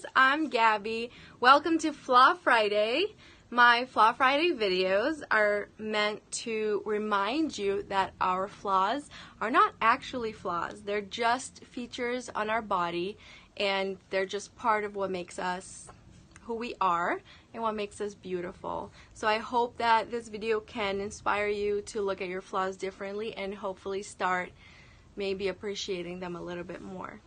guys, I'm Gabby. Welcome to Flaw Friday. My Flaw Friday videos are meant to remind you that our flaws are not actually flaws. They're just features on our body, and they're just part of what makes us who we are and what makes us beautiful. So I hope that this video can inspire you to look at your flaws differently and hopefully start maybe appreciating them a little bit more.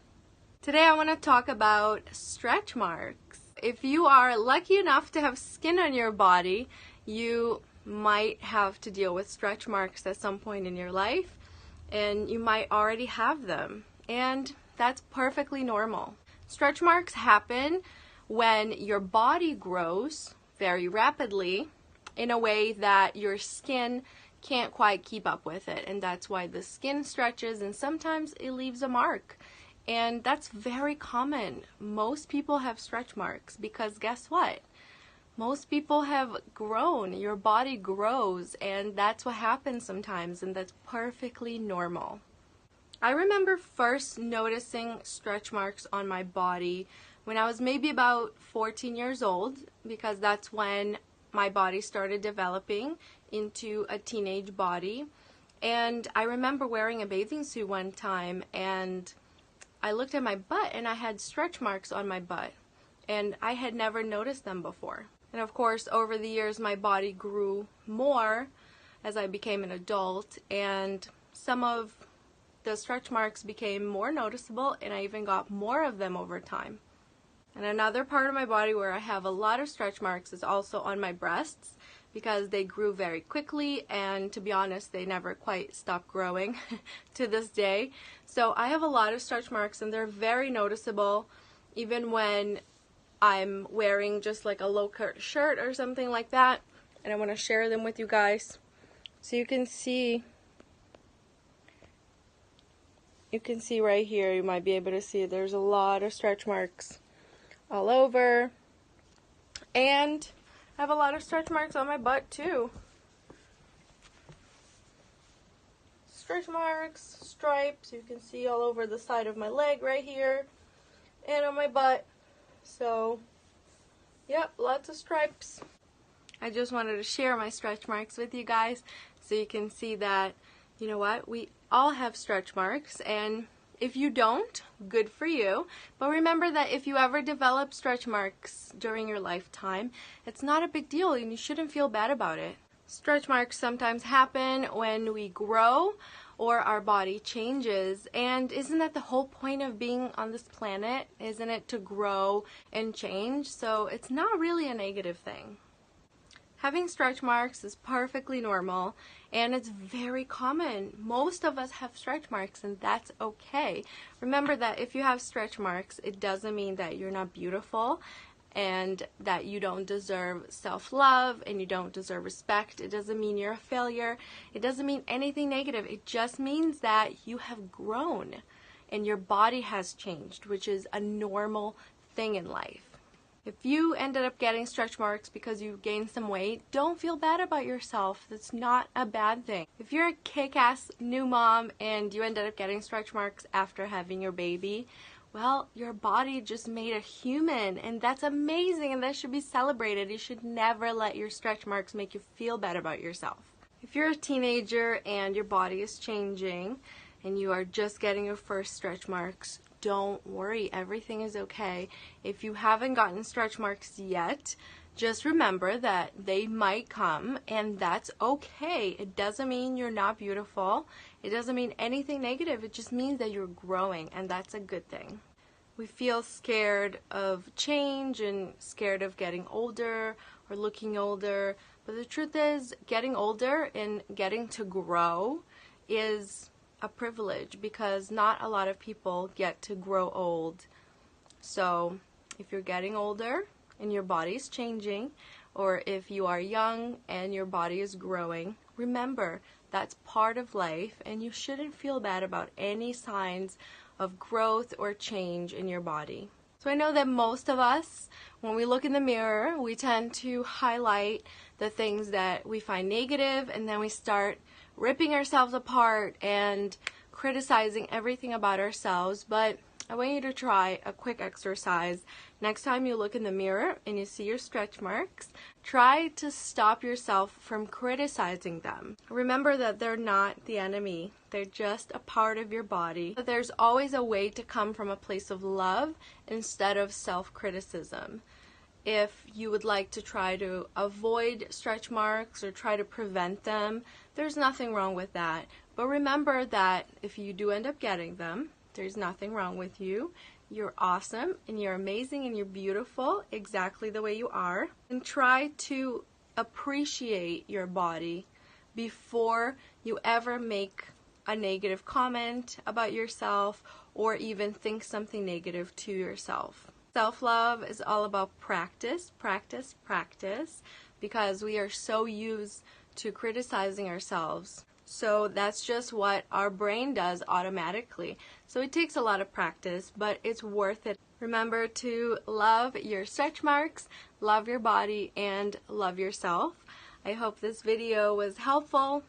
Today I want to talk about stretch marks. If you are lucky enough to have skin on your body, you might have to deal with stretch marks at some point in your life, and you might already have them, and that's perfectly normal. Stretch marks happen when your body grows very rapidly in a way that your skin can't quite keep up with it, and that's why the skin stretches and sometimes it leaves a mark. And that's very common. Most people have stretch marks because guess what? Most people have grown. Your body grows, and that's what happens sometimes, and that's perfectly normal. I remember first noticing stretch marks on my body when I was maybe about 14 years old, because that's when my body started developing into a teenage body. And I remember wearing a bathing suit one time, and I looked at my butt and I had stretch marks on my butt, and I had never noticed them before. And of course, over the years my body grew more as I became an adult, and some of the stretch marks became more noticeable, and I even got more of them over time. And another part of my body where I have a lot of stretch marks is also on my breasts, because they grew very quickly, and to be honest, they never quite stopped growing to this day. So I have a lot of stretch marks, and they're very noticeable even when I'm wearing just like a low-cut shirt or something like that. And I want to share them with you guys so you can see right here. You might be able to see there's a lot of stretch marks all over, and I have a lot of stretch marks on my butt too. Stretch marks, stripes, you can see all over the side of my leg right here and on my butt. So, yep, lots of stripes. I just wanted to share my stretch marks with you guys so you can see that, you know what, we all have stretch marks, and if you don't, good for you. But remember that if you ever develop stretch marks during your lifetime, it's not a big deal and you shouldn't feel bad about it. Stretch marks sometimes happen when we grow or our body changes, and isn't that the whole point of being on this planet? Isn't it to grow and change? So it's not really a negative thing. Having stretch marks is perfectly normal, and it's very common. Most of us have stretch marks, and that's okay. Remember that if you have stretch marks, it doesn't mean that you're not beautiful and that you don't deserve self-love and you don't deserve respect. It doesn't mean you're a failure. It doesn't mean anything negative. It just means that you have grown and your body has changed, which is a normal thing in life. If you ended up getting stretch marks because you gained some weight, don't feel bad about yourself. That's not a bad thing. If you're a kick-ass new mom and you ended up getting stretch marks after having your baby, well, your body just made a human, and that's amazing, and that should be celebrated. You should never let your stretch marks make you feel bad about yourself. If you're a teenager and your body is changing and you are just getting your first stretch marks, don't worry, everything is okay. If you haven't gotten stretch marks yet, just remember that they might come, and that's okay. It doesn't mean you're not beautiful. It doesn't mean anything negative. It just means that you're growing, and that's a good thing. We feel scared of change and scared of getting older or looking older, but the truth is, getting older and getting to grow is a privilege, because not a lot of people get to grow old. So if you're getting older and your body is changing, or if you are young and your body is growing, remember that's part of life, and you shouldn't feel bad about any signs of growth or change in your body. So I know that most of us, when we look in the mirror, we tend to highlight the things that we find negative, and then we start ripping ourselves apart and criticizing everything about ourselves. But I want you to try a quick exercise. Next time you look in the mirror and you see your stretch marks, try to stop yourself from criticizing them. Remember that they're not the enemy. They're just a part of your body. But there's always a way to come from a place of love instead of self-criticism. If you would like to try to avoid stretch marks or try to prevent them, there's nothing wrong with that. But remember that if you do end up getting them, there's nothing wrong with you. You're awesome and you're amazing and you're beautiful exactly the way you are. And try to appreciate your body before you ever make a negative comment about yourself or even think something negative to yourself. Self-love is all about practice, practice, practice, because we are so used to criticizing ourselves. So that's just what our brain does automatically. So it takes a lot of practice, but it's worth it. Remember to love your stretch marks, love your body, and love yourself. I hope this video was helpful.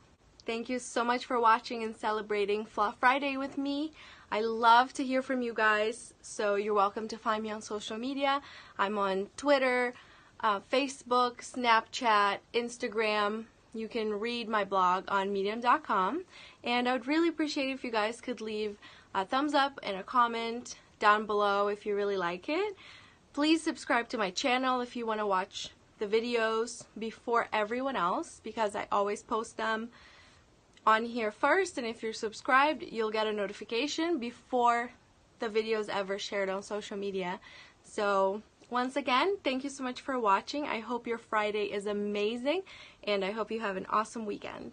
Thank you so much for watching and celebrating Fluff Friday with me. I love to hear from you guys, so you're welcome to find me on social media. I'm on Twitter, Facebook, Snapchat, Instagram. You can read my blog on medium.com, and I would really appreciate if you guys could leave a thumbs up and a comment down below if you really like it. Please subscribe to my channel if you want to watch the videos before everyone else, because I always post them on here first, and if you're subscribed, you'll get a notification before the videos ever shared on social media. So once again, thank you so much for watching. I hope your Friday is amazing, and I hope you have an awesome weekend.